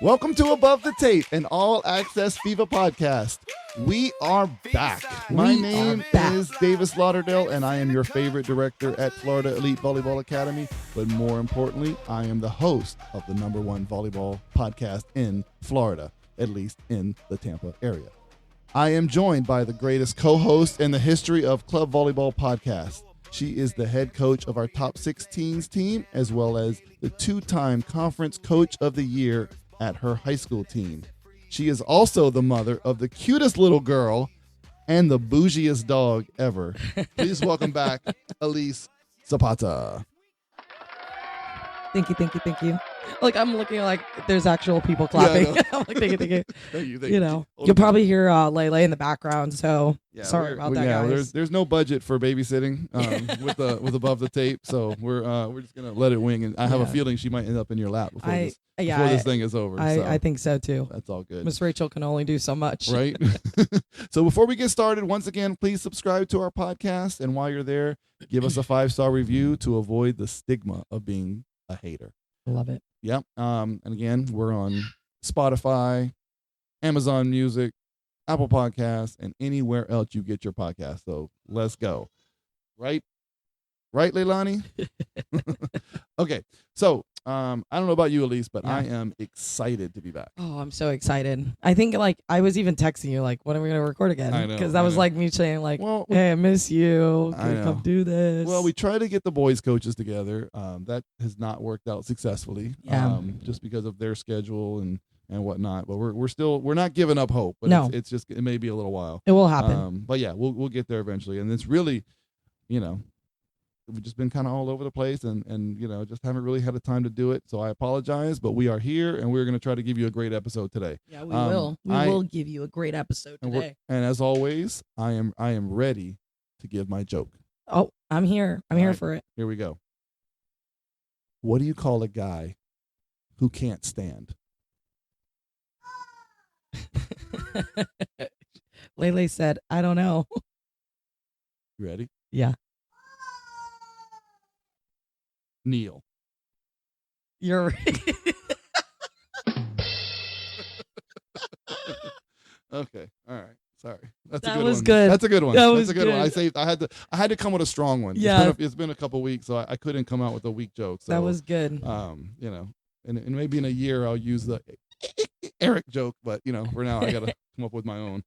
Welcome to Above the Tape, an all-access FEVA podcast. We are back. My name is Davis Lauderdale, and I am your favorite director at Florida Elite Volleyball Academy. But more importantly, I am the host of the #1 volleyball podcast in Florida, at least in the Tampa area. I am joined by the greatest co-host in the history of club volleyball podcasts. She is the head coach of our top 16s team, as well as the two-time conference coach of the year at her high school team. She is also the mother of the cutest little girl and the bougiest dog ever. Please welcome back Elyse Zapata. Thank you. Like, I'm looking like there's actual people clapping. Yeah, I'm like, thank you. Thank you. You know, you'll probably hear Leilani in the background. So sorry about that, guys. There's no budget for babysitting with Above the Tape, so we're just gonna let it wing. And I have a feeling she might end up in your lap before this thing is over. I think so too. That's all good. Miss Rachel can only do so much, right? So before we get started, once again, please subscribe to our podcast, and while you're there, give us a 5-star review to avoid the stigma of being a hater. Love it. Yep. And again, we're on Spotify, Amazon Music, Apple Podcasts, and anywhere else you get your podcast. So let's go. Right, Leilani? Okay. So I don't know about you, Elyse, but I am excited to be back. Oh, I'm so excited. I think I was even texting you when are we going to record again? I know. Because that was like me saying hey, I miss you. Can we come do this? Well, we try to get the boys coaches together. That has not worked out successfully. Just because of their schedule and whatnot. But we're not giving up hope. But no. It's just, it may be a little while. It will happen. But yeah, we'll get there eventually. And it's really, we've just been kind of all over the place and just haven't really had the time to do it. So I apologize, but we are here and we're going to try to give you a great episode today. Yeah, we will. We will give you a great episode today. And as always, I am ready to give my joke. Oh, I'm here. I'm here for it. Here we go. What do you call a guy who can't stand? Lele said, I don't know. You ready? Yeah. Neil. You're right. Okay. All right. Sorry. That's that a good was one. good. That's a good one. That's a good one. I had to come with a strong one. Yeah. It's been a couple weeks, so I couldn't come out with a weak joke. So that was good. And maybe in a year I'll use the Eric joke, but for now I gotta come up with my own.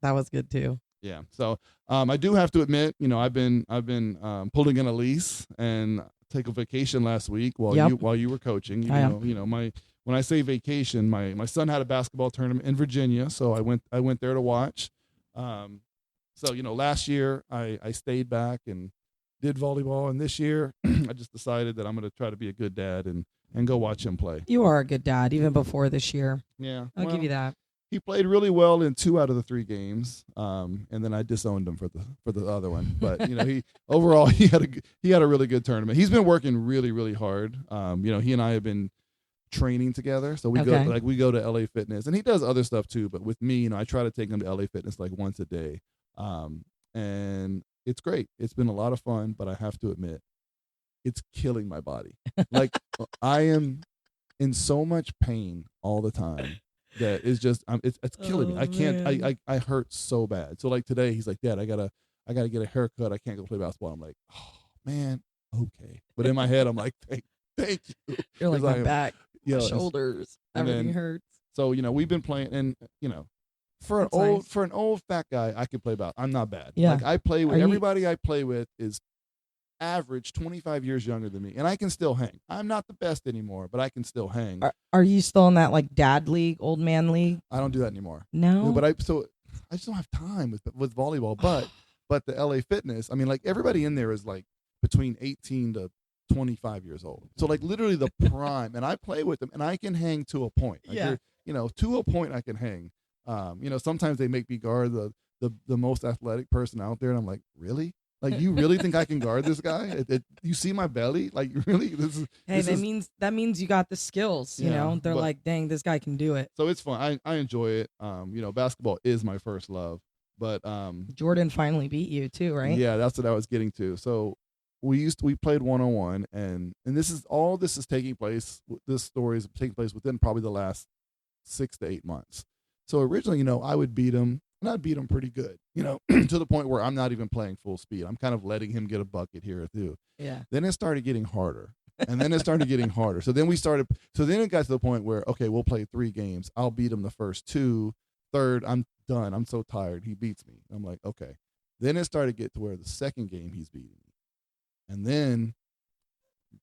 That was good too. Yeah. So I do have to admit, I've been pulling in Elyse and take a vacation last week while you were coaching. When I say vacation, my son had a basketball tournament in Virginia, so I went there to watch. Last year I stayed back and did volleyball, and this year I just decided that I'm going to try to be a good dad and go watch him play. You are a good dad, even before this year. Yeah. I'll give you that. He played really well in 2 out of the 3 games, and then I disowned him for the other one. But he overall he had a really good tournament. He's been working really, really hard. He and I have been training together, so we go to LA Fitness, and he does other stuff too. But with me, I try to take him to LA Fitness once a day, and it's great. It's been a lot of fun, but I have to admit, it's killing my body. I am in so much pain all the time. That is just it's killing me. I can't. I hurt so bad. So today, he's like, Dad, I gotta get a haircut. I can't go play basketball. I'm like, oh man, okay. But in my head, I'm like, thank you. You're like, my back, my shoulders, everything hurts. So we've been playing, and for an old fat guy, I can play basketball. I'm not bad. Yeah. I play with everybody. I play with is average 25 years younger than me, and I can still hang. I'm not the best anymore, but I can still hang. Are you still in that dad league, old man league? I don't do that anymore. No, but I just don't have time with volleyball. But the LA Fitness, everybody in there is between 18 to 25 years old. So literally the prime, and I play with them, and I can hang to a point. To a point I can hang. Sometimes they make me guard the most athletic person out there, and I'm like, really? You really think I can guard this guy? You see my belly? Really? That means you got the skills. They're like, dang, this guy can do it. So it's fun. I enjoy it. Basketball is my first love. But Jordan finally beat you too, right? Yeah, that's what I was getting to. So we played 1-on-1, and this is taking place. This story is taking place within probably the last 6 to 8 months. So originally, I would beat him, and I'd beat him pretty good, to the point where I'm not even playing full speed. I'm kind of letting him get a bucket here or two. Yeah. Then it started getting harder, and then it started getting harder. So then it got to the point where, okay, we'll play 3 games. I'll beat him the first 2. Third, I'm done. I'm so tired. He beats me. I'm like, okay. Then it started to get to where the second game he's beating me. And then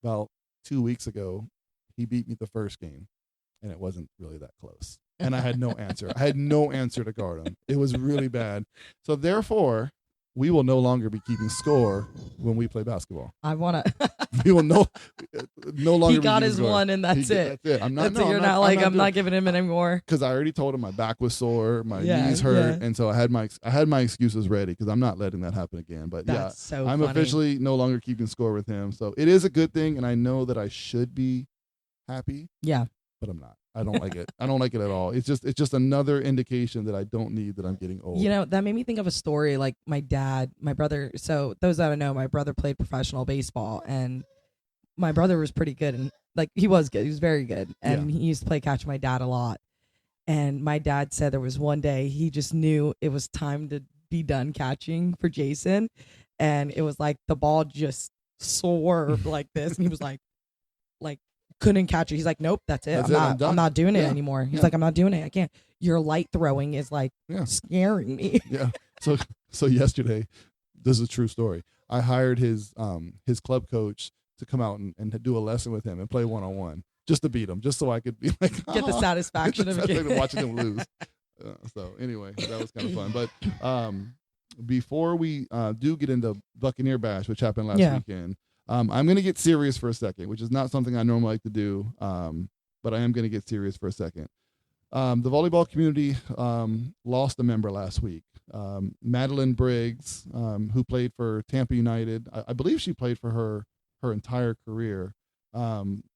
about 2 weeks ago, he beat me the first game, and it wasn't really that close. And I had no answer. I had no answer to guard him. It was really bad. So therefore, we will no longer be keeping score when we play basketball. I want to. We will no longer. He got his score. one, and that's it. That's it. I'm not. You're I'm not giving him anymore. Because I already told him my back was sore, my knees hurt, and so I had my excuses ready because I'm not letting that happen again. But that's so I'm funny. Officially no longer keeping score with him. So it is a good thing, and I know that I should be happy. Yeah. But I'm not. I don't like it. I don't like it at all. It's just another indication that I don't need, that I'm getting old. That made me think of a story. Like my brother. So those that I know, my brother played professional baseball, and my brother was pretty good, and he was good. He was very good, and he used to play catch with my dad a lot. And my dad said there was one day he just knew it was time to be done catching for Jason, and it was like the ball just swerved like this, and he was like couldn't catch it. He's like, nope, that's it. I'm not doing it anymore. He's like, I'm not doing it. I can't. Your light throwing is scaring me. Yeah. So yesterday, this is a true story. I hired his club coach to come out and to do a lesson with him and play 1-on-1 just to beat him, just so I could be like, get the satisfaction of watching him lose. So anyway, that was kind of fun. But before we do get into Buccaneer Bash, which happened last weekend. I'm going to get serious for a second, which is not something I normally like to do, but I am going to get serious for a second. The volleyball community lost a member last week. Madeline Briggs, who played for Tampa United, I believe she played for her entire career,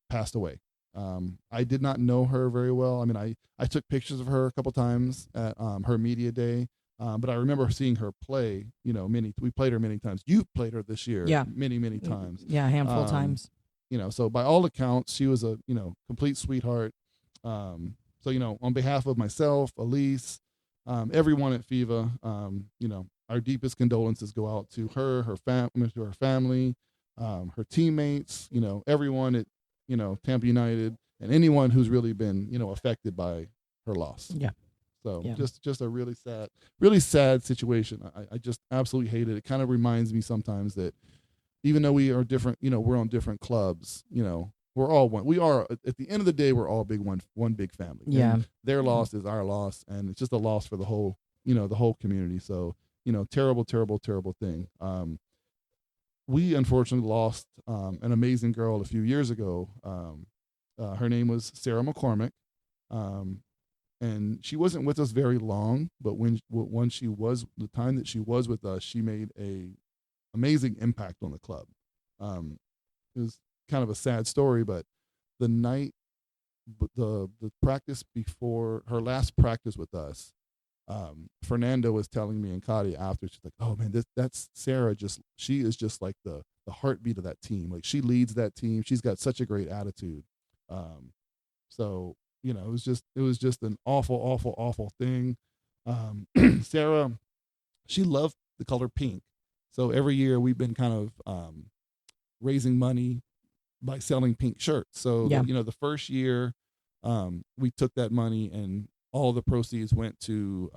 passed away. I did not know her very well. I mean, I took pictures of her a couple times at her media day. But I remember seeing her play, we played her many times. You played her this year, many times. Yeah, a handful of times. So by all accounts, she was a, complete sweetheart. So, on behalf of myself, Elyse, everyone at FEVA, our deepest condolences go out to her, to her family, her teammates, everyone at, Tampa United, and anyone who's really been, affected by her loss. Yeah. So just a really sad situation. I just absolutely hate it. It kind of reminds me sometimes that even though we are different, we're on different clubs, we're all one. We are, at the end of the day, we're all one big family. Yeah. And their loss is our loss, and it's just a loss for the whole, the whole community. So, terrible, terrible, terrible thing. We unfortunately lost an amazing girl a few years ago. Her name was Sarah McCormick. And she wasn't with us very long, but when she was, the time that she was with us, she made a amazing impact on the club. It was kind of a sad story, but the night, the practice before her last practice with us, Fernando was telling me and Katia after, she's like, oh man, that's Sarah. She is just like the heartbeat of that team. Like, she leads that team. She's got such a great attitude. So, it was just an awful, awful, awful thing. Sarah, she loved the color pink. So every year we've been kind of raising money by selling pink shirts. So, the first year we took that money and all the proceeds went to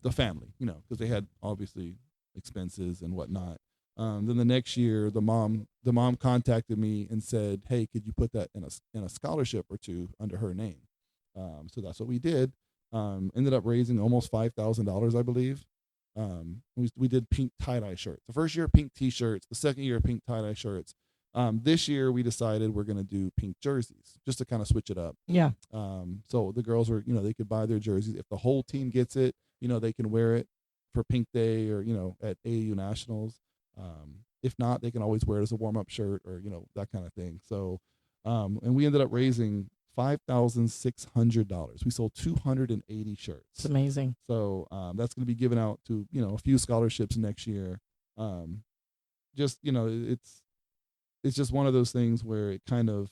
the family, because they had obviously expenses and whatnot. Then the next year, the mom contacted me and said, hey, could you put that in a scholarship or two under her name? So that's what we did. Ended up raising almost $5,000, I believe. We did pink tie-dye shirts. The first year, pink T-shirts. The second year, pink tie-dye shirts. This year, we decided we're going to do pink jerseys just to kind of switch it up. Yeah. So the girls were, they could buy their jerseys. If the whole team gets it, they can wear it for Pink Day or, at AAU Nationals. If not, they can always wear it as a warm-up shirt or, that kind of thing. So, and we ended up raising $5,600. We sold 280 shirts. It's amazing. So that's going to be given out to a few scholarships next year. It's it's just one of those things where it kind of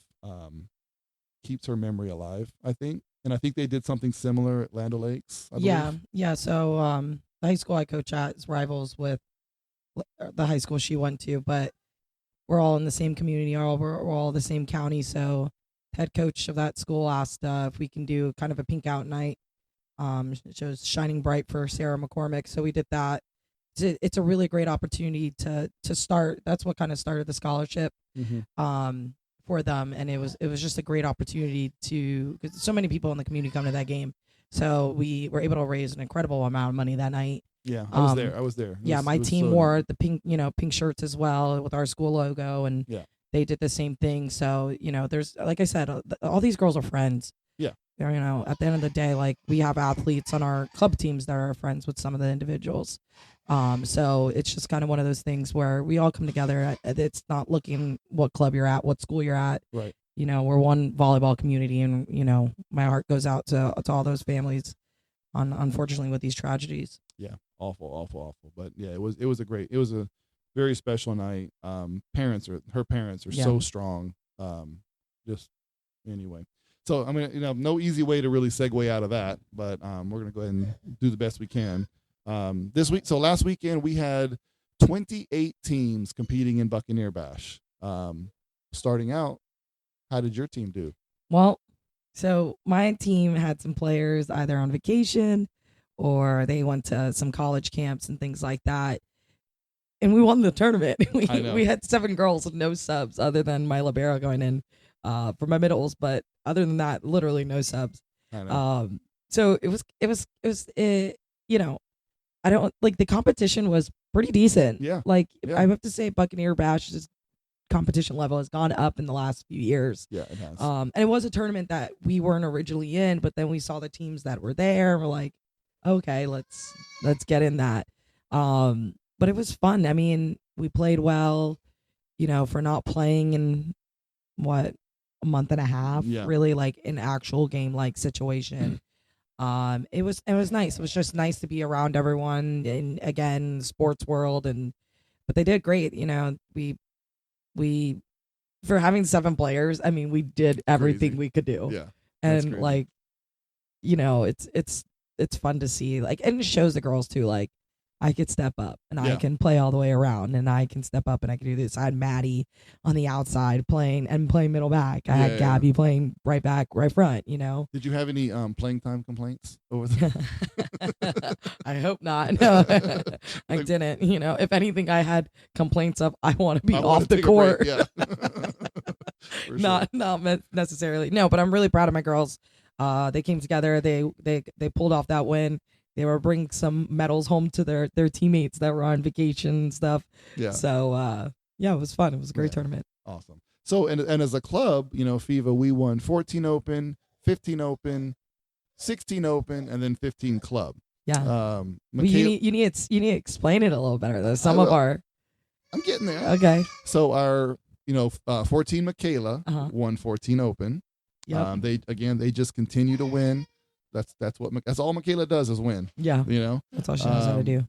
keeps her memory alive, I think. And I think they did something similar at Land O'Lakes. I believe. Yeah. So the high school I coach at is rivals with the high school she went to, but we're all in the same community. We're all the same county. So head coach of that school asked if we can do kind of a pink out night. It shows Shining Bright for Sarah McCormick. So we did that. It's a really great opportunity to start. That's what kind of started the scholarship for them, and it was just a great opportunity because so many people in the community come to that game. So we were able to raise an incredible amount of money that night. Yeah, I was there. My team wore the pink shirts as well with our school logo, and they did the same thing. So there's, like I said, all these girls are friends. Yeah. At the end of the day, like, we have athletes on our club teams that are friends with some of the individuals. So it's just kind of one of those things where we all come together. It's not looking what club you're at, what school you're at. Right. We're one volleyball community, and my heart goes out to all those families, unfortunately, with these tragedies. Yeah, awful. But yeah, it was a very special night. Her parents are so strong. Just anyway. So I mean, no easy way to really segue out of that, but we're gonna go ahead and do the best we can. This week, so last weekend we had 28 teams competing in Buccaneer Bash. Starting out, how did your team do? Well, so my team had some players either on vacation or they went to some college camps and things like that. And we won the tournament. We had 7 girls with no subs other than my libero going in for my middles. But other than that, literally no subs. I know. So it was I don't like, the competition was pretty decent. Yeah. I have to say Buccaneer Bash's competition level has gone up in the last few years. Yeah, it has. And it was a tournament that we weren't originally in, but then we saw the teams that were there and we're like, okay, let's get in that. But it was fun. I mean, we played well, for not playing in a month and a half, really, like an actual game like situation. It was nice. It was just nice to be around everyone and, again, sports world, but they did great. We for having 7 players, I mean, we did everything we could do. Yeah. And it's fun to see, and it shows the girls too, like, I could step up and I can play all the way around, and I can step up and I can do this. I had Maddie on the outside playing middle back. I had Gabby playing right back, right front, Did you have any playing time complaints over there? I hope not. No, I didn't. If anything, I had complaints of, I want to be off the court. Yeah. Not necessarily. No, but I'm really proud of my girls. They came together. They pulled off that win. They were bringing some medals home to their teammates that were on vacation and stuff. Yeah. So, it was fun. It was a great tournament. Awesome. So, and as a club, FEVA, we won 14 Open, 15 Open, 16 Open, and then 15 Club. Yeah. You need to explain it a little better, though. I'm getting there. Okay. So our, 14 Michaela won 14 Open. Yep. They just continue to win. That's all Michaela does is win. Yeah. That's all she knows how to do.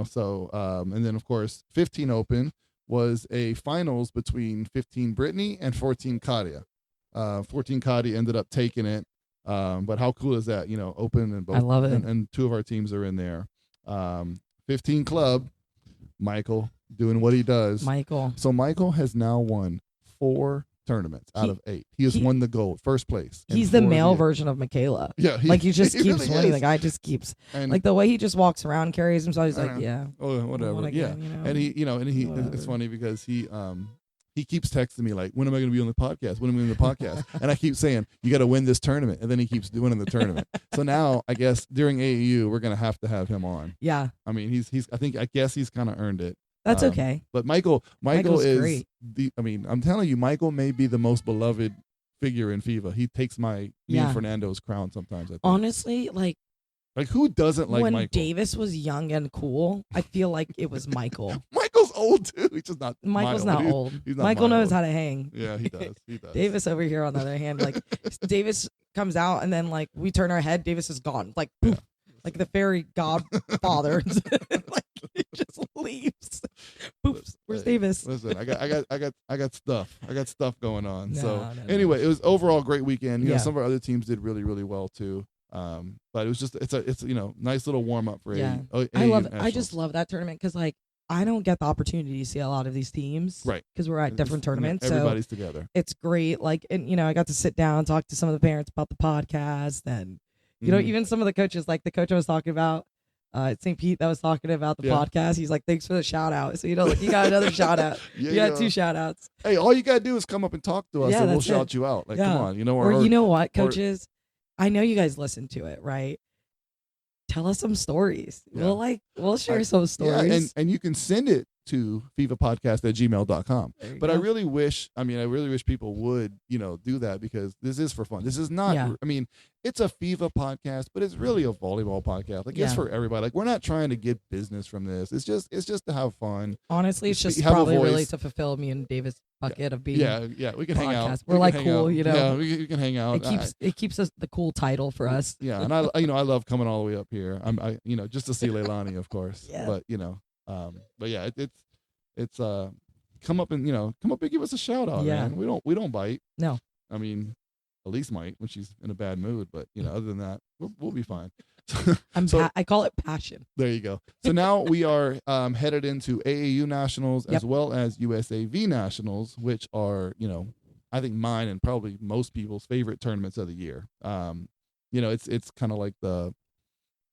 So and then of course 15 Open was a finals between 15 Brittany and 14 Kadia. 14 Kadia ended up taking it. But how cool is that? Open and both. I love it. And 2 of our teams are in there. 15 Club, Michael doing what he does. So Michael has now won 4 tournaments out of 8. He has won the gold, first place. He's the male version of Michaela. Yeah, he just keeps really winning. The guy just keeps, and the way he just walks around, carries himself. He's like, whatever. And he, it's funny because he keeps texting me like, when am I going to be on the podcast? When am I on the podcast? And I keep saying, you got to win this tournament, and then he keeps winning the tournament. So now I guess during AAU we're going to have him on. Yeah. I mean, I guess he's kind of earned it. That's okay. But Michael is great. I'm telling you, Michael may be the most beloved figure in FEVA. He takes me and Fernando's crown sometimes. I think. Honestly, like who doesn't like Michael? When Davis was young and cool, I feel like it was Michael. Michael's old too. He's just not. Michael's not old. He's not Michael knows how to hang. Yeah, he does. Davis over here, on the other hand, like Davis comes out and then like we turn our head, Davis is gone. Like poof, like the fairy godfather. Like He just leaves. Oops, where's Davis? Listen, I got stuff. I got stuff going on. No. Anyway, it was overall a great weekend. You know, some of our other teams did really, really well too. But it was just it's nice little warm up for AAU. I love it. I just love that tournament because like I don't get the opportunity to see a lot of these teams, right? Because we're at different tournaments. Everybody's together. It's great. Like, and I got to sit down, talk to some of the parents about the podcast, and even some of the coaches, like the coach I was talking about at St. Pete that was talking about the podcast. He's like, "Thanks for the shout out." So like, you got another shout out. You got 2 shout outs. Hey, all you gotta do is come up and talk to us, and we'll shout you out. Like, come on, or you know what, coaches? I know you guys listen to it, right? Tell us some stories. Yeah. We'll share some stories. Yeah, and you can send it to fevapodcast@gmail.com. But I really wish people would, do that because this is for fun. This is not, I mean, it's a FEVA podcast, but it's really a volleyball podcast. Like, it's for everybody. Like, we're not trying to get business from this. It's just to have fun. Honestly, it's just probably really to fulfill me and Davis' bucket of being we can hang out. We're like cool, Yeah, we can hang out. It keeps us the cool title for us. Yeah, and I love coming all the way up here. Just to see Leilani, of course. Yeah. But yeah, it's come up and give us a shout out, man. We don't bite. No. I mean, Elyse might when she's in a bad mood, but other than that, we'll be fine. I call it passion. There you go. So now we are headed into AAU Nationals as well as USAV Nationals, which are I think mine and probably most people's favorite tournaments of the year. It's kind of like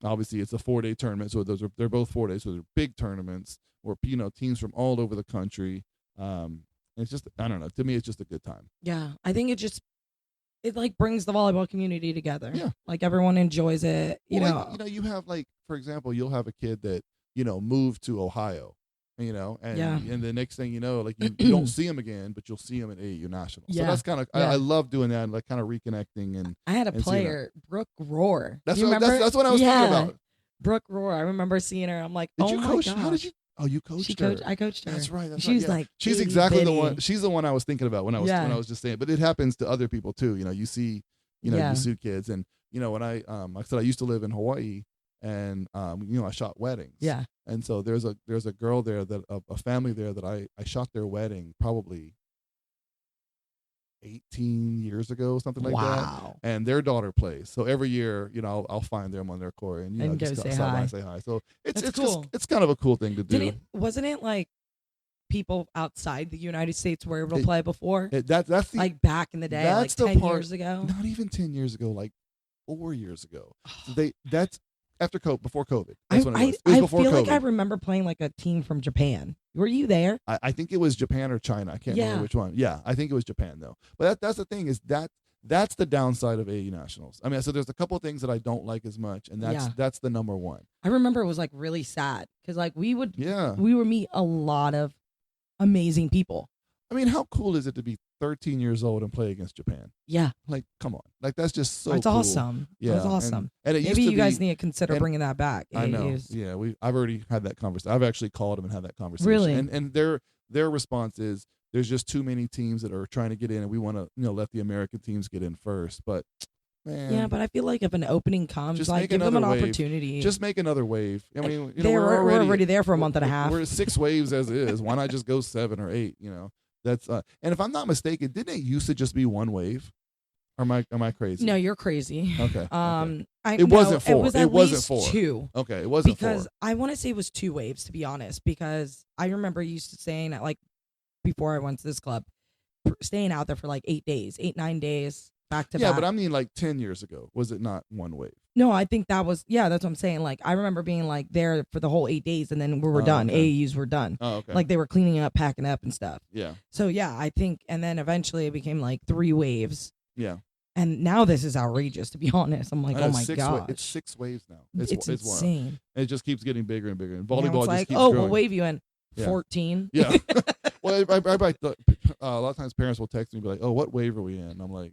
obviously it's a 4-day tournament, so they're both 4 days, so they're big tournaments where teams from all over the country. It's just, I don't know, to me it's just a good time. Yeah, I think it like brings the volleyball community together. Yeah, like everyone enjoys it. You you have like, for example, you'll have a kid that moved to Ohio, and the next thing you know, like you don't see him again, but you'll see him at AAU Nationals. So that's kind of I love doing that, like kind of reconnecting. And I had a player, Brooke Roar. That's what I was thinking about. Brooke Roar. I remember seeing her. I'm like, did you coach? My gosh. How did you? Oh, you coached her. I coached her. That's right. She's like, she's exactly the one. She's the one I was thinking about when I was just saying. But it happens to other people too. You see, you see kids, and when I like I said, I used to live in Hawaii, and I shot weddings. Yeah. And so there's a girl there that a family there that I shot their wedding probably 18 years ago, something like that. Wow. And their daughter plays. So every year, I'll find them on their court and go just say stop by hi. and say hi. So it's cool. It's kind of a cool thing to do. Wasn't it like people outside the United States were able to play before? That's like back in the day, that's like 10 years ago. Not even 10 years ago, like 4 years ago. That's after before COVID. That's when it was. It was before I feel COVID. like I remember playing like a team from Japan. Were you there? I think it was Japan or China. I can't remember which one. Yeah, I think it was Japan though. But that's the thing is that's the downside of AAU Nationals. I mean, so there's a couple of things that I don't like as much, and that's the number one. I remember it was like really sad because like we would meet a lot of amazing people. I mean, how cool is it to be 13 years old and play against Japan? Yeah. Like, come on. Like, that's just so That's cool. awesome. Yeah. That's awesome. And it Maybe you guys need to consider bringing that back. I know. Yeah. I've already had that conversation. I've actually called them and had that conversation. Really? And their response is there's just too many teams that are trying to get in, and we want to, let the American teams get in first. But, man. Yeah, but I feel like if an opening comes, just like give them an wave. opportunity. Just make another wave. I mean, we're already there for a month and a half. We're 6 waves as is. Why not just go 7 or 8, That's and if I'm not mistaken, didn't it used to just be 1 wave? Or am I crazy? No, you're crazy. Okay. It wasn't 4. It was at least 2. Okay, it wasn't 4. Because I want to say it was 2 waves, to be honest. Because I remember used to staying at like before I went to this club, staying out there for like 8 days, 9 days back to back. Yeah, but I mean like 10 years ago, was it not 1 wave? No, I think that was that's what I'm saying. Like I remember being like there for the whole 8 days, and then we were done. Okay. AAUs were done. Oh, okay. Like they were cleaning up, packing up, and stuff. Yeah. So yeah, I think, and then eventually it became like 3 waves. Yeah. And now this is outrageous, to be honest. I'm like, oh my god, it's 6 waves now. It's insane. Wild. And it just keeps getting bigger and bigger. And volleyball it's just like, keeps growing. We'll wave you in 14. Yeah. Well, a lot of times parents will text me and be like, "Oh, what wave are we in?" And I'm like,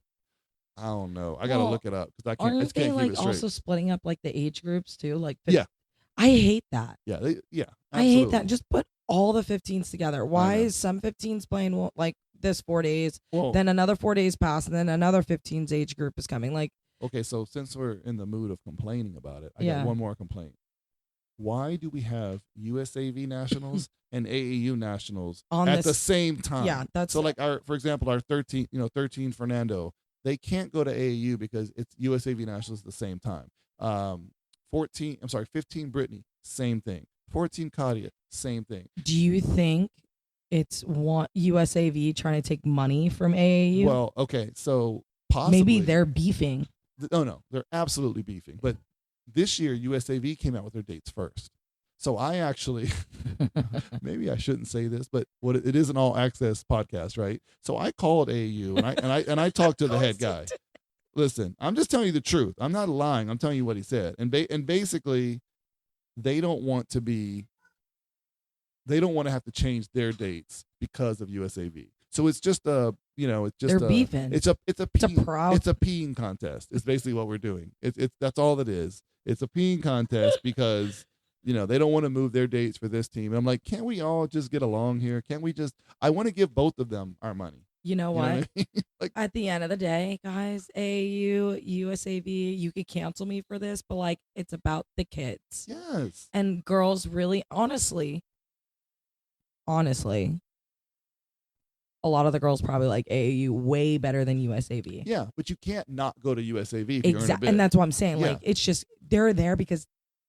I don't know. I gotta look it up because I can't. Aren't they keep like it straight. also splitting up like the age groups too? Like I hate that. Yeah, absolutely. I hate that. Just put all the 15s together. Why is some 15s playing like this 4 days, then another 4 days pass, and then another 15s age group is coming? Like, okay, so since we're in the mood of complaining about it, I got one more complaint. why do we have USAV Nationals and AAU Nationals On at this, the same time? yeah, that's So like for example, our 13 Fernando, they can't go to AAU because it's USAV Nationals at the same time. 15 Brittany, same thing. 14 Kadia, same thing. Do you think it's USAV trying to take money from AAU? Well, okay, so possibly maybe they're beefing. No, they're absolutely beefing. But this year, USAV came out with their dates first. So I actually, maybe I shouldn't say this, but it is an all access podcast, right? So I called AAU and I talked to the head guy. Listen, I'm just telling you the truth. I'm not lying. I'm telling you what he said. And basically, they don't want to have to change their dates because of USAV. So it's just they're beefing. It's a peeing contest. It's basically what we're doing. It's that's all it is. It's a peeing contest because they don't want to move their dates for this team. And I'm like, can't we all just get along here? Can't we just? I want to give both of them our money. You know what? You know what I mean? Like, at the end of the day, guys, AAU, USAV, you could cancel me for this, but like, it's about the kids. Yes. And girls, really, honestly, a lot of the girls probably like AAU way better than USAV. Yeah, but you can't not go to USAV if you're in a bid. And that's what I'm saying. Yeah. Like, it's just they're there because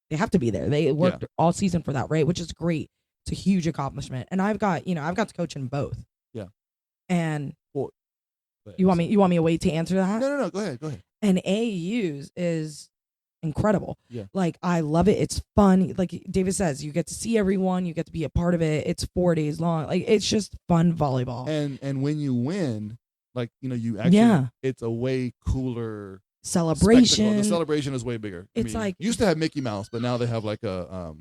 they have to be there. They worked all season for that, right? Which is great. It's a huge accomplishment. And I've got to coach in both. Yeah. And you want me to wait to answer that? No. Go ahead. And AAU's is incredible. Yeah. Like, I love it. It's fun. Like David says, you get to see everyone. You get to be a part of it. It's 4 days long. Like, it's just fun volleyball. And when you win, like, you actually, it's a way cooler celebration. Spectacle. The celebration is way bigger. It's like used to have Mickey Mouse, but now they have like a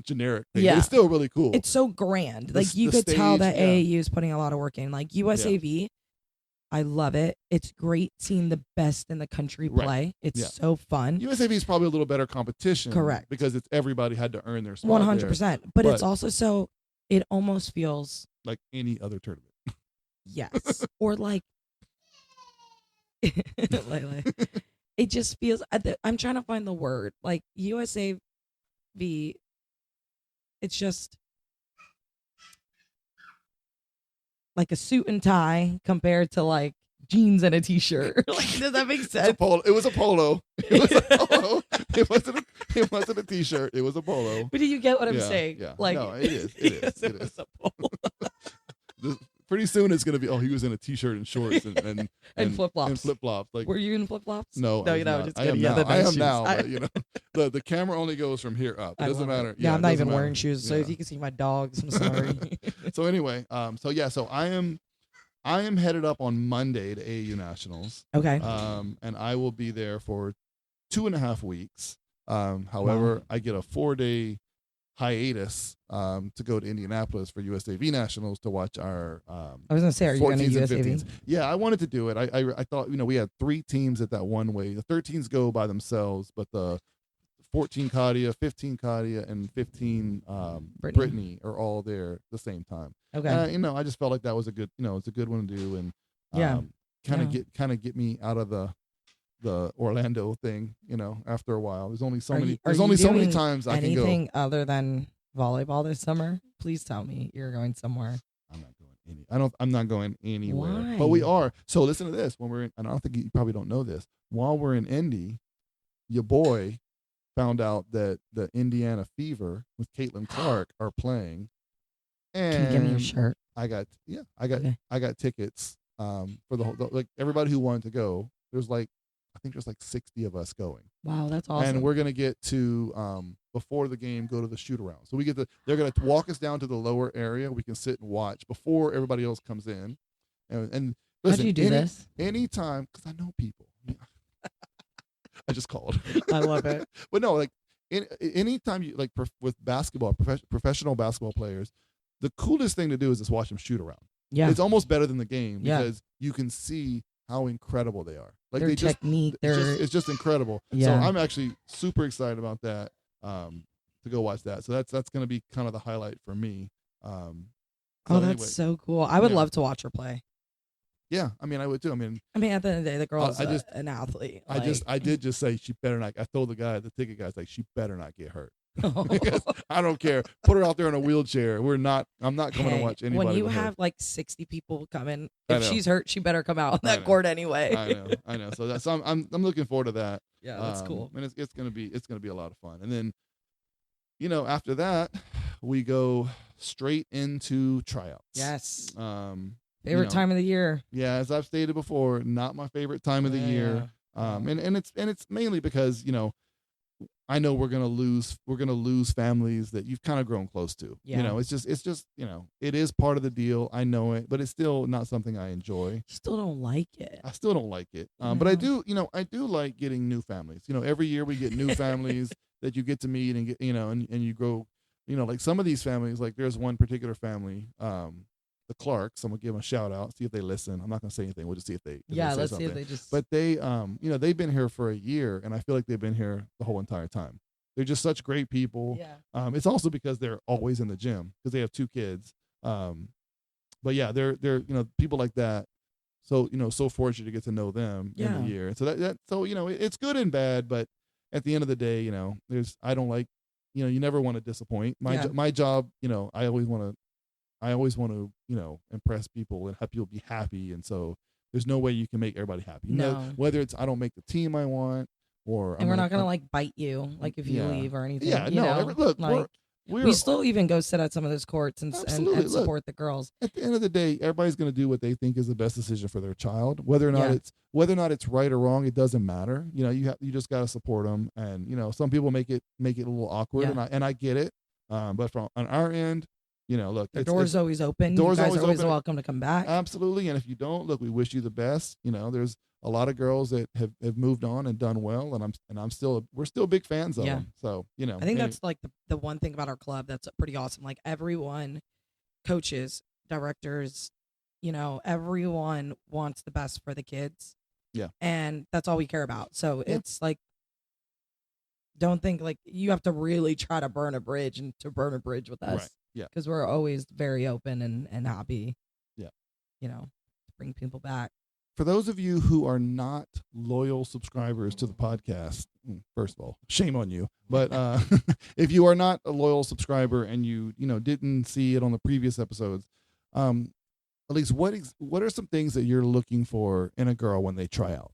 generic thing. Yeah. But it's still really cool. It's so grand. You could tell that AAU is putting a lot of work in. Like USAV, I love it. It's great seeing the best in the country play. It's so fun. USAV is probably a little better competition. Correct. Because everybody had to earn their spot 100%. But it's also it almost feels like any other tournament. Yes. Or like it just feels, I'm trying to find the word. Like USAV, it's just like a suit and tie compared to like jeans and a t-shirt. Like, does that make sense? It was a polo. It wasn't a t-shirt. It was a polo. But do you get what I'm saying? Yeah. Like, no, it is. It is. A polo. Pretty soon it's gonna be. Oh, he was in a t-shirt and shorts and flip flops. And flip flops. Like, were you in flip flops? No, no, just I am now. I am now. But the camera only goes from here up. It doesn't matter. Yeah, I'm not even wearing shoes. So if you can see my dogs, I'm sorry. So anyway, so I am headed up on Monday to AAU Nationals. Okay. And I will be there for 2.5 weeks. However, I get a 4-day hiatus to go to Indianapolis for USAV Nationals to watch our I was gonna say, are you going to USAV? Yeah, I wanted to do it. I thought, we had 3 teams at that one way. The 13s go by themselves, but the 14 Kadia, 15 Kadia, and 15 Brittany are all there at the same time. Okay. I just felt like that was a good, it's a good one to do, and kind of get me out of the Orlando thing, after a while. There's only so many times I can go. Anything other than volleyball this summer? Please tell me you're going somewhere. I'm not going anywhere. Why? But we are. So listen to this. When we're in, and I don't think you probably don't know this. While we're in Indy, your boy found out that the Indiana Fever with Caitlin Clark are playing. And can you give me your shirt? I got tickets for the whole, like, everybody who wanted to go. There's like 60 of us going. Wow, that's awesome. And we're gonna get to before the game, go to the shoot around. So they're gonna walk us down to the lower area. We can sit and watch before everybody else comes in. And listen, how do you do this? Anytime, because I know people. I just called. I love it. But no, like anytime you with basketball, professional basketball players, the coolest thing to do is just watch them shoot around. Yeah, it's almost better than the game because you can see how incredible they are. Like, their technique, it's just incredible. Yeah. So I'm actually super excited about that. To go watch that. So that's going to be kind of the highlight for me. That's so cool. I would love to watch her play. Yeah, I mean, I would too. I mean, at the end of the day, the girl's an athlete. I did just say she better not. I told the ticket guys, like, she better not get hurt. Because I don't care. Put her out there in a wheelchair. I'm not coming to watch anybody. When you with have her. like 60 people coming, if she's hurt, she better come out on that court anyway. I know. So I'm looking forward to that. Yeah, that's cool. And it's gonna be a lot of fun. And then, after that, we go straight into tryouts. Yes. Favorite time of the year. Yeah, as I've stated before, not my favorite time of the year. And it's mainly because I know we're gonna lose families that you've kind of grown close to. Yeah. It's just it is part of the deal. I know it, but it's still not something I enjoy. You still don't like it. I still don't like it. But I do like getting new families. Every year we get new families that you get to meet and get and you grow. Like some of these families, like there's one particular family, the Clarks. I'm gonna give them a shout out. See if they listen. I'm not gonna say anything. We'll just see if they. Let's see if they just. But they, they've been here for a year, and I feel like they've been here the whole entire time. They're just such great people. Yeah. It's also because they're always in the gym because they have 2 kids. But yeah, they're people like that. So so fortunate to get to know them in the year. And so it's good and bad, but at the end of the day, I don't like, you never want to disappoint. My job, I always want to, impress people and have people be happy. And so there's no way you can make everybody happy. Whether it's I don't make the team I want or we're not gonna like bite you like if you leave or anything. Yeah, look, like, we still even go sit at some of those courts and support the girls. At the end of the day, everybody's going to do what they think is the best decision for their child. Whether or not it's right or wrong, it doesn't matter. You just got to support them. And some people make it a little awkward, and I get it. But on our end, look, the door's always open. Doors you guys always are welcome to come back. Absolutely. And if you don't, look, we wish you the best. There's a lot of girls that have moved on and done well, and we're still big fans of them. So I think that's like the one thing about our club that's pretty awesome. Like everyone, coaches, directors, everyone wants the best for the kids. Yeah, and that's all we care about. So it's like, don't think like you have to really try to burn a bridge with us. Right. Yeah, because we're always very open and happy. Yeah, to bring people back. For those of you who are not loyal subscribers to the podcast, first of all, shame on you. But if you are not a loyal subscriber and you didn't see it on the previous episodes, Elyse, what are some things that you're looking for in a girl when they try out?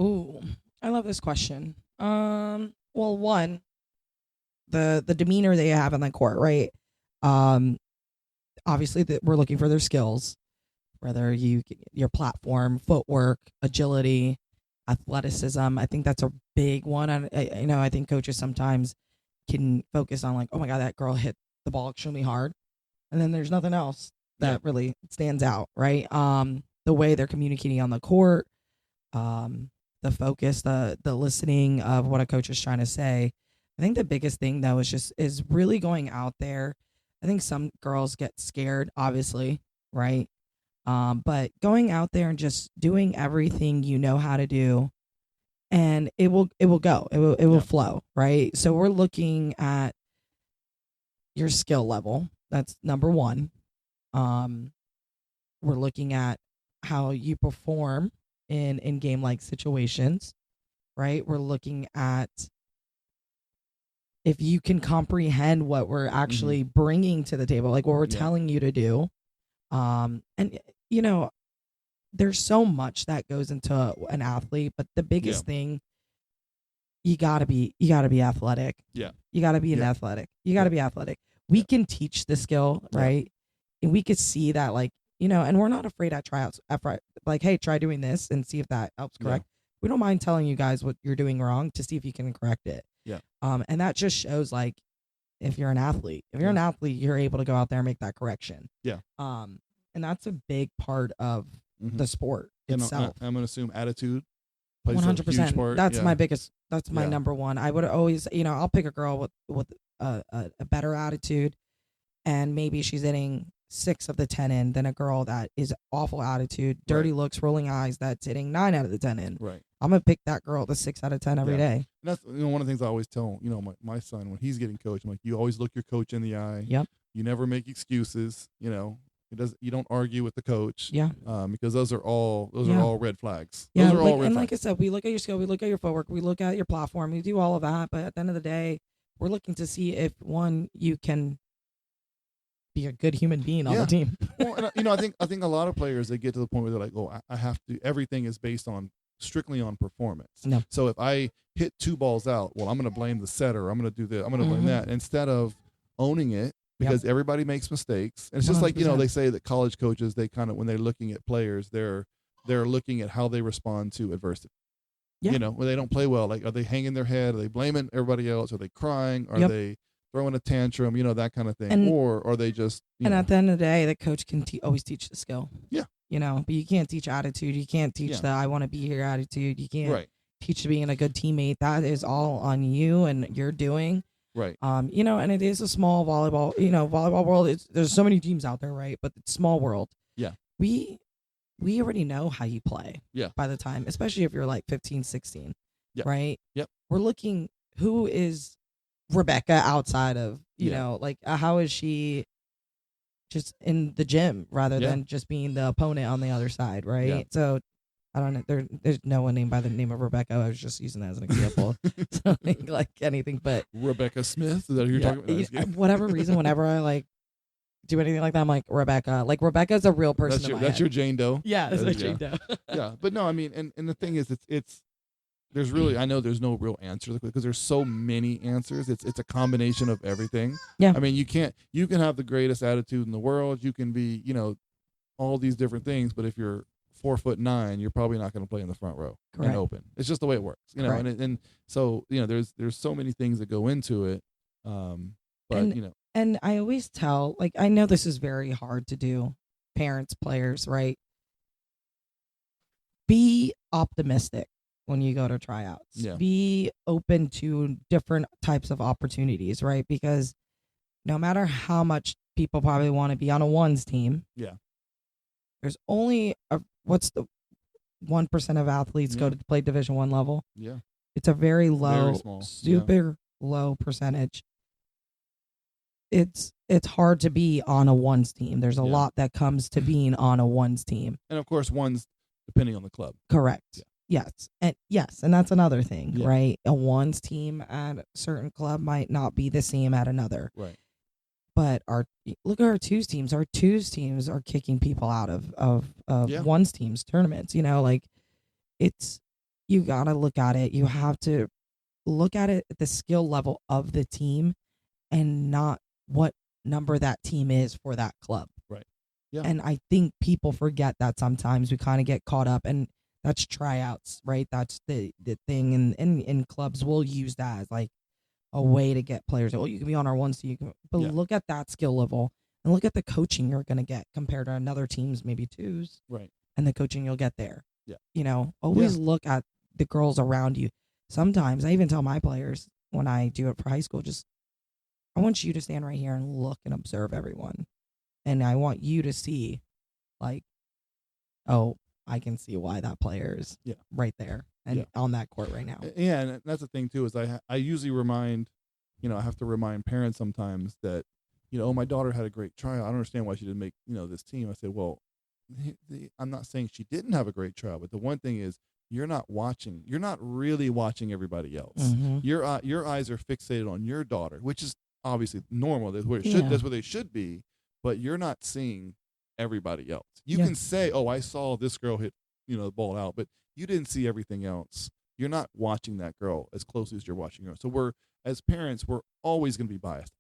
Ooh, I love this question. Well, one, the demeanor they have on the court, right? Obviously we're looking for their skills. Whether your platform, footwork, agility, athleticism. I think that's a big one. I think coaches sometimes can focus on like, oh my God, that girl hit the ball extremely hard. And then there's nothing else that really stands out, right? The way they're communicating on the court, the focus, the listening of what a coach is trying to say. I think the biggest thing though is really going out there. I think some girls get scared, obviously, right? But going out there and just doing everything you know how to do, and it will go. It will flow, right? So we're looking at your skill level. That's number one. We're looking at how you perform in game like situations, right? We're looking at if you can comprehend what we're actually bringing to the table, like what we're telling you to do. And there's so much that goes into an athlete, but the biggest thing, you gotta be athletic. Yeah. You gotta be athletic. You gotta be athletic. We can teach the skill, right? And we could see that, like, and we're not afraid at tryouts. Like, hey, try doing this and see if that helps correct. We don't mind telling you guys what you're doing wrong to see if you can correct it. Yeah. And that just shows, like, if you're an athlete, you're able to go out there and make that correction. Yeah. And that's a big part of the sport itself. I'm going to assume attitude plays 100%. a huge part. That's my biggest. That's my number one. I would always, I'll pick a girl with a better attitude, and maybe she's hitting 6 of the 10 in, than a girl that is awful attitude, dirty looks, rolling eyes, that's hitting 9 out of the 10 in. Right. I'm gonna pick that girl the 6 out of 10 every day. And that's one of the things I always tell my son when he's getting coached. I'm like, you always look your coach in the eye. Yep. You never make excuses. You don't argue with the coach. Yeah. Because those are all red flags. Yeah. Those are all red flags. Like I said, we look at your skill, we look at your footwork, we look at your platform, we do all of that. But at the end of the day, we're looking to see if one, you can be a good human being on the team. Well, and, I think a lot of players, they get to the point where they're like, oh, I have to. Everything is based on strictly on performance. No. So if I hit 2 balls out, well, I'm going to blame the setter. I'm going to do this. I'm going to blame that instead of owning it, because everybody makes mistakes. And it's just 100%. Like, they say that college coaches, they kind of, when they're looking at players, they're looking at how they respond to adversity. Yeah. When they don't play well, like, are they hanging their head? Are they blaming everybody else? Are they crying? Are they throwing a tantrum? That kind of thing. Or are they just, at the end of the day, the coach can always teach the skill. Yeah. But you can't teach attitude. You can't teach the I want to be here attitude. You can't teach being a good teammate. That is all on you and you're doing. Right. And it is a small volleyball, volleyball world. There's so many teams out there, right? But it's small world. Yeah. We already know how you play. Yeah. By the time, especially if you're like 15, 16. Yeah. Right? Yep. We're looking, who is Rebecca outside of, how is she just in the gym rather than just being the opponent on the other side, right? Yeah. So I don't know. There's no one named by the name of Rebecca. I was just using that as an example. So like anything but Rebecca Smith. Is that who you're talking about? Whatever reason, whenever I do anything like that, I'm like Rebecca. Like Rebecca's a real person. That's your Jane Doe. Yeah, that's my Jane Doe. Yeah, but no, I mean, and the thing is, it's there's really, I know there's no real answer because there's so many answers. It's a combination of everything. Yeah. I mean, you can have the greatest attitude in the world. You can be, all these different things, but if you're 4'9", you're probably not going to play in the front row and open. It's just the way it works, and so there's so many things that go into it. And I always tell, like, I know this is very hard to do, parents, players, right? Be optimistic when you go to tryouts. Yeah. Be open to different types of opportunities, right? Because no matter how much people probably want to be on a ones team, there's only what's the 1% of athletes go to play Division I level. Yeah, it's a very low, very small, super low percentage. It's hard to be on a ones team. There's a lot that comes to being on a ones team, and of course, ones depending on the club. Correct. Yeah. Yes, and that's another thing, right? A ones team at a certain club might not be the same at another. Right. But look at our twos teams. Our twos teams are kicking people out of ones teams tournaments. It's, you gotta look at it. You have to look at it at the skill level of the team, and not what number that team is for that club. Right. Yeah. And I think people forget that sometimes. We kind of get caught up, and that's tryouts, right? That's the thing, and in clubs we'll use that as like a way to get players. Oh, you can be on our ones team, but look at that skill level and look at the coaching you're going to get compared to another team's maybe twos, right? And the coaching you'll get there. Yeah. Always look at the girls around you. Sometimes I even tell my players when I do it for high school, I want you to stand right here and look and observe everyone, and I want you to see, like, oh, I can see why that player is right there and on that court right now. Yeah, and that's the thing too, is I usually remind, I have to remind parents sometimes that, oh, my daughter had a great tryout. I don't understand why she didn't make, this team. I said, well, I'm not saying she didn't have a great tryout, but the one thing is you're not really watching everybody else. Mm-hmm. Your eyes are fixated on your daughter, which is obviously normal. That's where that's where they should be, but you're not seeing everybody else. You can say, oh, I saw this girl hit, the ball out, but you didn't see everything else. You're not watching that girl as closely as you're watching her. So as parents, we're always going to be biased.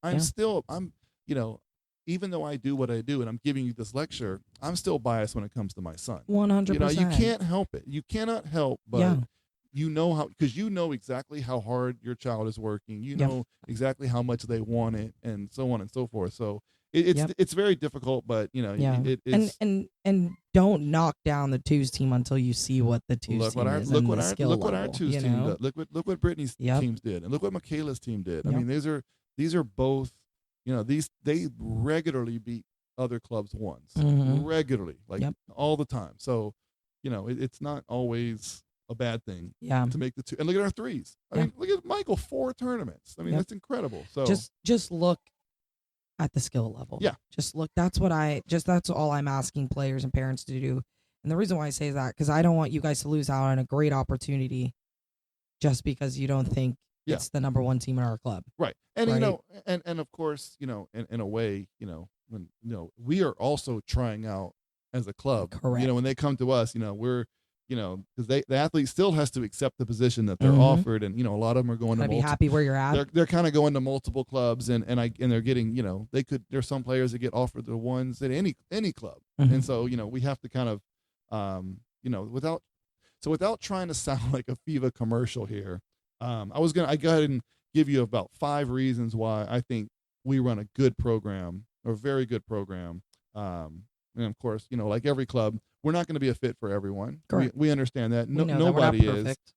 Even though I do what I do and I'm giving you this lecture, I'm still biased when it comes to my son. 100%. You can't help it. You cannot help but because you know exactly how hard your child is working. You know exactly how much they want it, and so on and so forth. So it's very difficult, but it's, and don't knock down the twos team until you see what the twos team is. Look what our twos team did. Look what Brittany's teams did, and look what Michaela's team did. I mean, these are both, they regularly beat other clubs ones, regularly, all the time. So it's not always a bad thing to make the two. And look at our threes. I mean, look at Michael, 4 tournaments. I mean, that's incredible. So just look at the skill level. Yeah. Just look. That's all I'm asking players and parents to do. And the reason why I say that, because I don't want you guys to lose out on a great opportunity just because you don't think Yeah. It's the number one team in our club. Right. And, Right. and of course, in a way, when, we are also trying out as a club. Correct. When they come to us, we're, because the athlete still has to accept the position that they're Mhm. offered. And, a lot of them are going Gotta to be happy where you're at. they're kind of going to multiple clubs and they're getting, there's some players that get offered the ones at any club. Mhm. And so, we have to kind of, without trying to sound like a FEVA commercial here, I go ahead and give you about 5 reasons why I think we run a good program, or a very good program. And of course, like every club, we're not going to be a fit for everyone. Correct. We understand that. We know that. Nobody We're not is. perfect.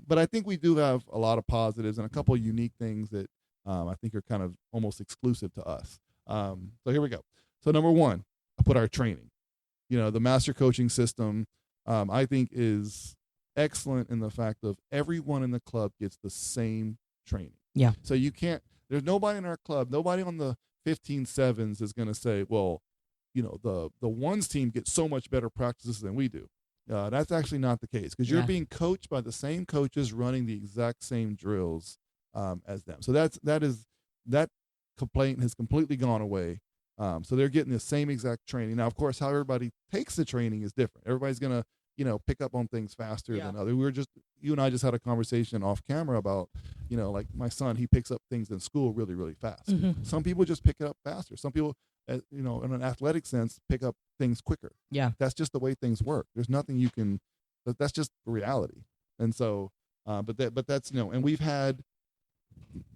But I think we do have a lot of positives and a couple of unique things that I think are kind of almost exclusive to us. So here we go. So number 1, I put our training. The master coaching system, I think, is excellent in the fact of everyone in the club gets the same training. Yeah. So there's nobody in our club, nobody on the 15-7s is going to say, well, the ones team gets so much better practices than we do. That's actually not the case, because you're being coached by the same coaches running the exact same drills as them. So that complaint has completely gone away. So they're getting the same exact training. Now, of course, how everybody takes the training is different. Everybody's going to, pick up on things faster than others. You and I just had a conversation off camera about, like my son, he picks up things in school really, really fast. Mhm. Some people just pick it up faster. Some people, in an athletic sense, pick up things quicker. Yeah. That's just the way things work. There's nothing you can, that's just reality. And so, but that's, and we've had,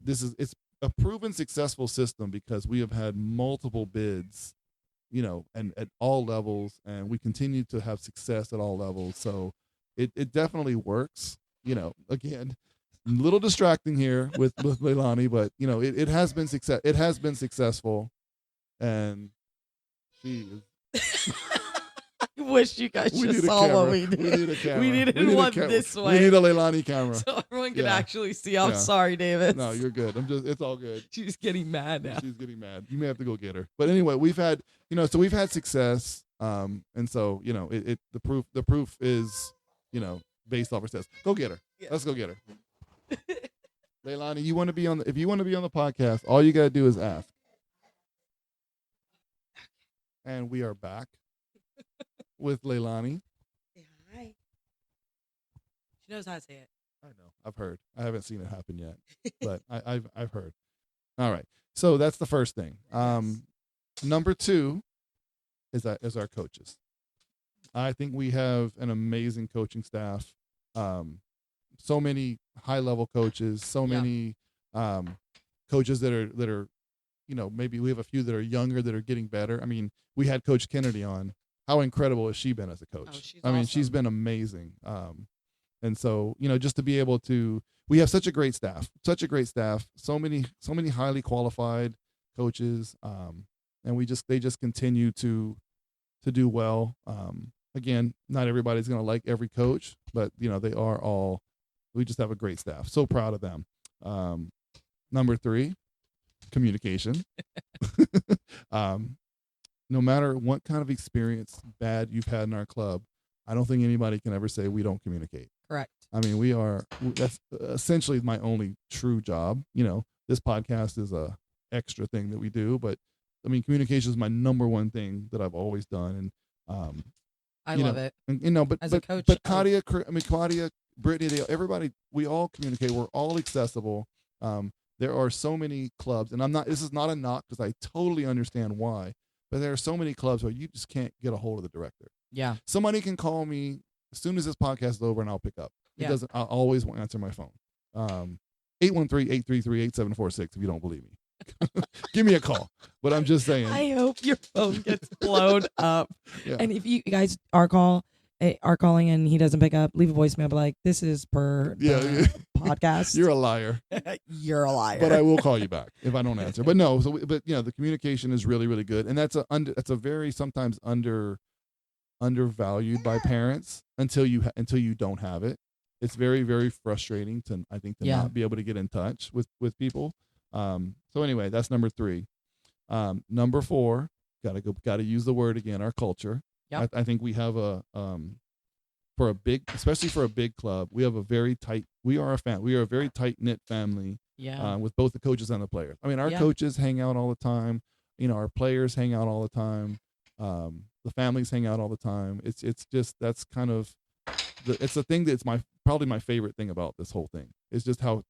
it's a proven successful system because we have had multiple bids, and at all levels, and we continue to have success at all levels. So it definitely works. Again, a little distracting here with Leilani, but it has been success. It has been successful, and she is. I wish you guys We just need a saw camera. what we did. We need a camera. We needed We need a one camera. this We way. need a Leilani camera. So everyone can Yeah. actually see. I'm Yeah. sorry, Davis. No, you're good. It's all good. She's getting mad now. She's getting mad. You may have to go get her. But anyway, we've had, so we've had success. And so, the proof is, based off her success. Go get her. Yeah. Let's go get her. Leilani, if you want to be on the podcast, all you got to do is ask. And we are back with Leilani. Say hi. She knows how to say it. I know. I've heard. I haven't seen it happen yet, but I've heard. All right. So that's the first thing. Number 2 is our coaches. I think we have an amazing coaching staff. So many high-level coaches. So many coaches that are, maybe we have a few that are younger that are getting better. I mean, we had Coach Kennedy on. How incredible has she been as a coach? Oh, she's I mean, awesome. she's been amazing. And so, just to be able to, we have such a great staff, so many highly qualified coaches. And they just continue to do well. Again, not everybody's going to like every coach, but we just have a great staff. So proud of them. Number 3, communication. No matter what kind of experience bad you've had in our club, I don't think anybody can ever say we don't communicate. Correct. I mean, that's essentially my only true job. This podcast is a extra thing that we do, but I mean, communication is my number one thing that I've always done. And, I love it. And, but, As a but, coach, but Claudia, Brittany, everybody, we all communicate. We're all accessible. There are so many clubs, and this is not a knock because I totally understand why, but there are so many clubs where you just can't get a hold of the director. Yeah. Somebody can call me as soon as this podcast is over and I'll pick up. I'll always answer my phone. 813-833-8746 if you don't believe me. Give me a call. But I'm just saying. I hope your phone gets blown up. Yeah. And if you guys are calling and he doesn't pick up, leave a voicemail. Be like, this is per podcast. You're a liar. You're a liar. But I will call you back if I don't answer. But no. The communication is really, really good, and that's a very sometimes undervalued by parents until you don't have it. It's very, very frustrating to not be able to get in touch with people. So anyway, that's number 3. Number 4, gotta use the word again, our culture. Yep. I think we have a especially for a big club, we are a very tight knit family. Yeah. With both the coaches and the players. I mean, our coaches hang out all the time. Our players hang out all the time. The families hang out all the time. It's just, that's kind of it's the thing that's probably my favorite thing about this whole thing. It's just how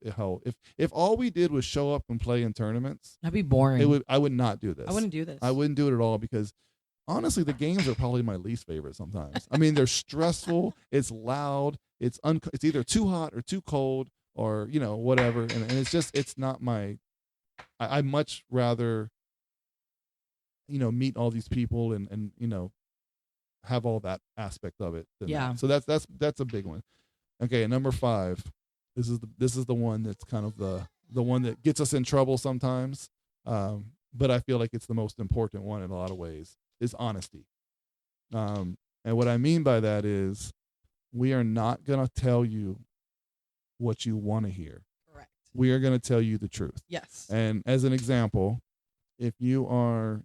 if all we did was show up and play in tournaments, that'd be boring. I would not do this. I wouldn't do this. I wouldn't do it at all, because honestly, the games are probably my least favorite sometimes. I mean, they're stressful. It's loud. It's either too hot or too cold, or whatever, and it's not my. I much rather meet all these people and have all that aspect of it than that. So that's a big one. Okay, and number 5, this is the one that's kind of the one that gets us in trouble sometimes, but I feel like it's the most important one in a lot of ways, is honesty. And what I mean by that is, we are not going to tell you what you want to hear. Correct. We are going to tell you the truth. Yes. And as an example, if you are,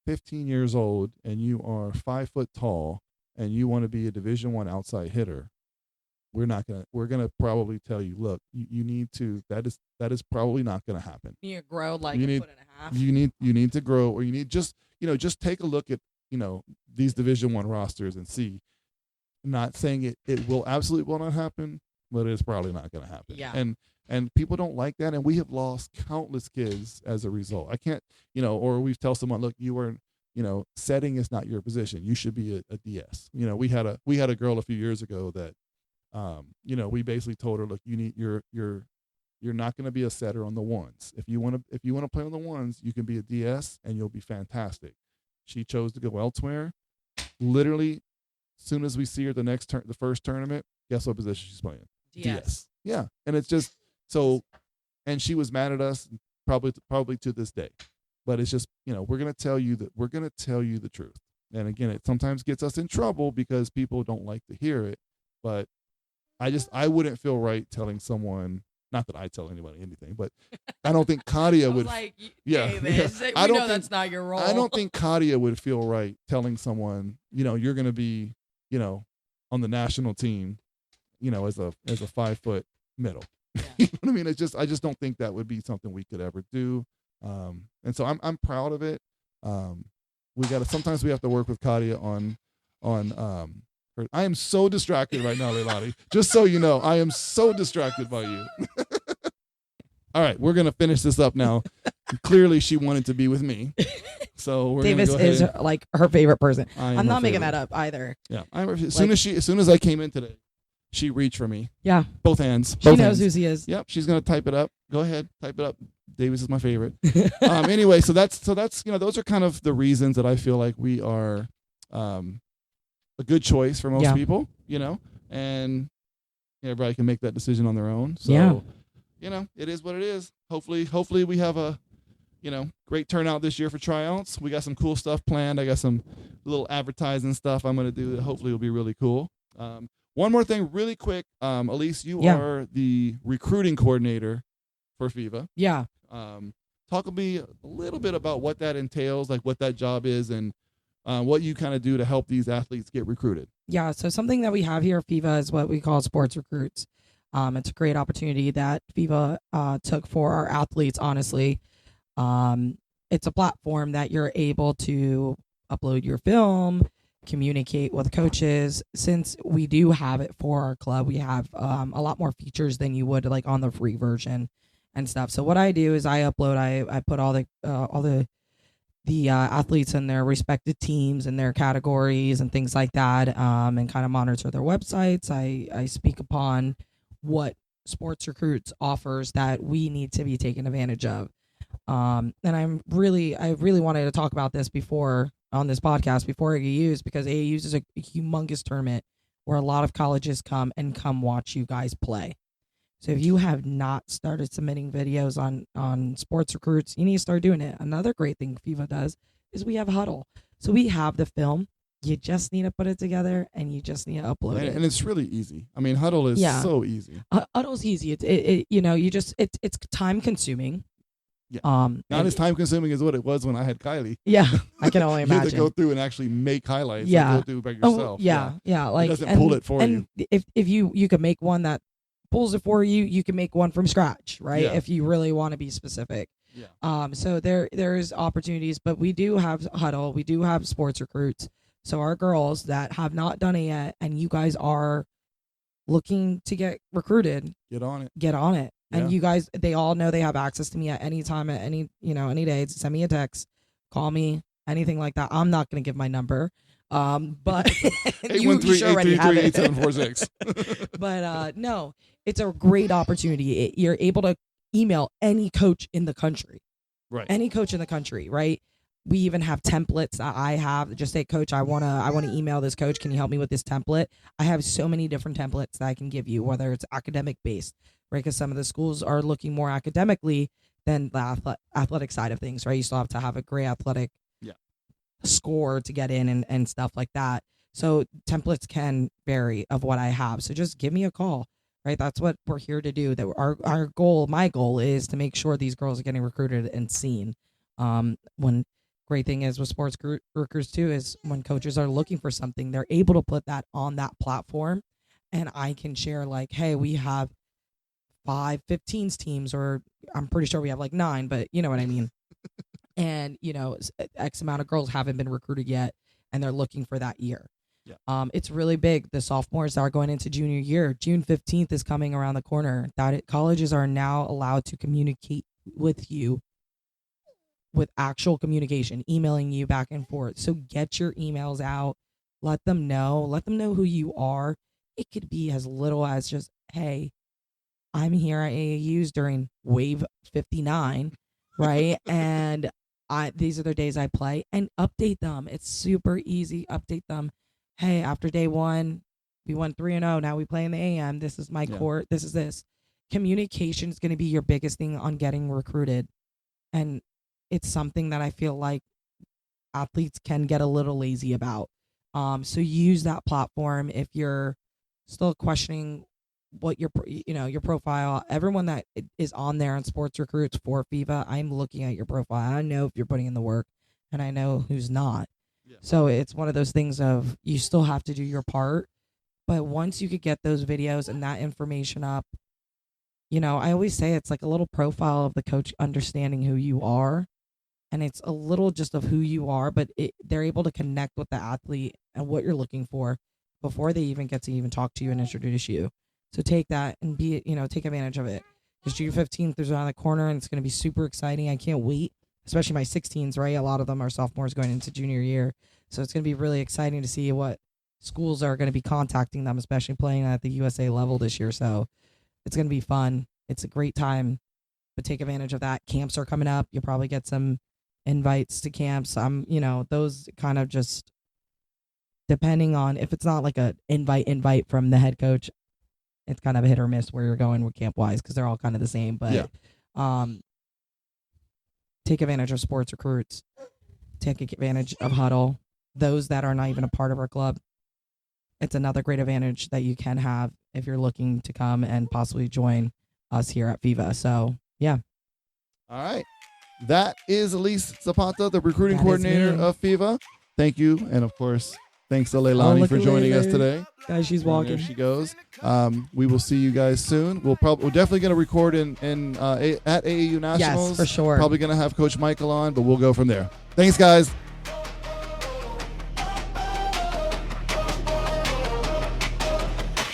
15 years old and you are 5 foot tall and you want to be a Division I outside hitter, we're going to probably tell you, look, you need to, that is probably not going to happen. You need to grow like a foot and a half. You need to grow, or you need just take a look at, these Division I rosters and see. Not saying it will absolutely will not happen, but it's probably not going to happen. Yeah. And people don't like that, and we have lost countless kids as a result. I can't, or we tell someone, look, you are, setting is not your position. You should be a DS. We had a girl a few years ago that, we basically told her, look, you're not going to be a setter on the ones. If you want to play on the ones, you can be a DS and you'll be fantastic. She chose to go elsewhere. Literally, as soon as we see her the first tournament, guess what position she's playing? DS. Yeah, and it's just so, and she was mad at us probably to this day, but it's just we're gonna tell you the truth. And again, it sometimes gets us in trouble because people don't like to hear it, but I wouldn't feel right telling someone. Not that I tell anybody anything, but I don't think Katia would. Like, yeah, I know that's not your role. I don't think Katia would feel right telling someone, you're going to be, on the national team, as a 5 foot middle. Yeah. You know what I mean? I just don't think that would be something we could ever do. And so I'm proud of it. Sometimes we have to work with Katia on I am so distracted right now, Leilani. Just so you know, I am so distracted by you. All right, we're gonna finish this up now. Clearly, she wanted to be with me, so we're Davis gonna go is ahead. like her favorite person. I'm not making that up either. Yeah, as soon as I came in today, she reached for me. Yeah, both hands. She knows who she is. Yep, she's gonna type it up. Go ahead, type it up. Davis is my favorite. Anyway, so that's those are kind of the reasons that I feel like we are a good choice for most people, and everybody can make that decision on their own. So, it is what it is. Hopefully we have a, great turnout this year for tryouts. We got some cool stuff planned. I got some little advertising stuff I'm going to do that hopefully will be really cool. One more thing really quick. Elyse, you are the recruiting coordinator for FEVA. Yeah. Talk to me a little bit about what that entails, like what that job is, and what you kind of do to help these athletes get recruited. Yeah, so something that we have here at FEVA is what we call sports recruits. It's a great opportunity that FEVA took for our athletes, honestly. It's a platform that you're able to upload your film, communicate with coaches. Since we do have it for our club, we have a lot more features than you would like on the free version and stuff. So what I do is I upload, I put all the athletes in their respective teams and their categories and things like that, and kind of monitor their websites. I speak upon what sports recruits offers that we need to be taken advantage of. And I really wanted to talk about this before on this podcast before AAUs, because AAUs is a humongous tournament where a lot of colleges come watch you guys play. So if you have not started submitting videos on sports recruits, you need to start doing it. Another great thing FEVA does is we have Huddle. So we have the film. You just need to put it together and you just need to upload it. And it's really easy. I mean, Huddle is so easy. Huddle's easy. It's time consuming. Yeah. Not as time consuming as what it was when I had Kylie. Yeah, I can only You had imagine. to go through and actually make highlights. Yeah. And go through by yourself. Yeah. Like, it doesn't pull it for you. And if you could make one that pulls it for you, you can make one from scratch, right? Yeah. If you really want to be specific. Yeah. So there's opportunities, but we do have Huddle, we do have sports recruits. So our girls that have not done it yet, and you guys are looking to get recruited, get on it. Yeah. And you guys, they all know they have access to me at any time, at any day. Send me a text, call me, anything like that. I'm not going to give my number. But you sure already have it. 813-834-86. But no, it's a great opportunity. You're able to email any coach in the country. Right. Any coach in the country, right? We even have templates that I have. Just say, Coach, I wanna email this coach. Can you help me with this template? I have so many different templates that I can give you, whether it's academic based, right? Because some of the schools are looking more academically than the athletic side of things, right? You still have to have a great athletic score to get in and stuff like that. So templates can vary of what I have. So just give me a call, right? That's what we're here to do. That our goal, my goal, is to make sure these girls are getting recruited and seen. When great thing is with sports recruits too is when coaches are looking for something, they're able to put that on that platform, and I can share like, hey, we have 5 15s teams, or I'm pretty sure we have like 9, but you know what I mean. And X amount of girls haven't been recruited yet, and they're looking for that year. Yeah. It's really big. The sophomores are going into junior year. June 15th is coming around the corner. Colleges are now allowed to communicate with you with actual communication, emailing you back and forth. So get your emails out. Let them know who you are. It could be as little as just, hey, I'm here at AAU's during wave 59, right? And these are the days I play, and update them. It's super easy. Update them. Hey, after day 1, we won 3-0. Now we play in the AM. This is my court. This is this. Communication is going to be your biggest thing on getting recruited. And it's something that I feel like athletes can get a little lazy about. So use that platform. If you're still questioning what your profile, everyone that is on there on sports recruits for FEVA, I'm looking at your profile. I know if you're putting in the work, and I know who's not. Yeah. So it's one of those things of you still have to do your part. But once you could get those videos and that information up, I always say it's like a little profile of the coach understanding who you are. And it's a little just of who you are, but they're able to connect with the athlete and what you're looking for before they even get to even talk to you and introduce you. So take that and take advantage of it. Because June 15th is around the corner, and it's going to be super exciting. I can't wait, especially my 16s, right? A lot of them are sophomores going into junior year. So it's going to be really exciting to see what schools are going to be contacting them, especially playing at the USA level this year. So it's going to be fun. It's a great time, but take advantage of that. Camps are coming up. You'll probably get some invites to camps. Those kind of just depending on if it's not like a invite from the head coach, it's kind of a hit or miss where you're going with camp wise, because they're all kind of the same. But take advantage of sports recruits, take advantage of Huddle. Those that are not even a part of our club, it's another great advantage that you can have if you're looking to come and possibly join us here at FEVA. So yeah. All right. That is Elyse Zapata, the recruiting coordinator of FEVA. Thank you. And, of course, thanks to Leilani for joining us today. Guys, she's walking. There she goes. We will see you guys soon. We're definitely going to record at AAU Nationals. Yes, for sure. Probably going to have Coach Michael on, but we'll go from there. Thanks, guys.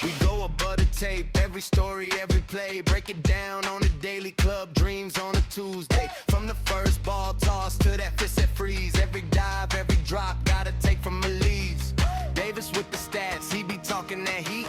We go above the tape, every story, every play, break it down on the daily, club dreams on a Tuesday. From the first ball toss to that fist that freeze, every dive, every drop, gotta take from Elyse. Davis with the stats, he be talking that heat.